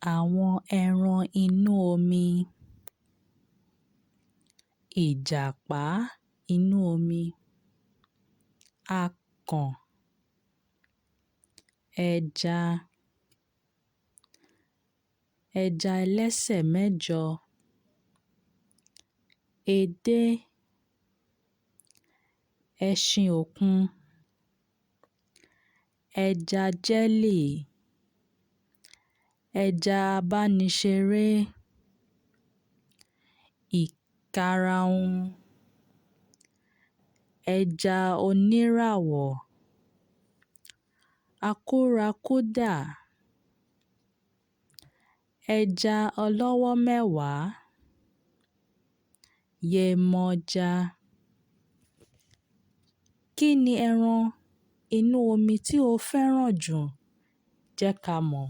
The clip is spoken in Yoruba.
Àwọn ẹran inú omi. Ìjàpá inú omi. Akàn. Ẹja. Ẹja ẹlẹ́sẹ̀ mẹ́jọ. Edé. Ẹṣin òkun. Ẹja jẹ́lì. Ẹja abániṣeré. Ìkarahun. Ẹja oníràwọ̀. Akúrakúdà. Ẹja ọlọ́wọ́ mẹ́wàá. Yemọja. Kí ni ẹran inú omi tí o fẹ́ràn jù? Jẹ́ ká mọ̀.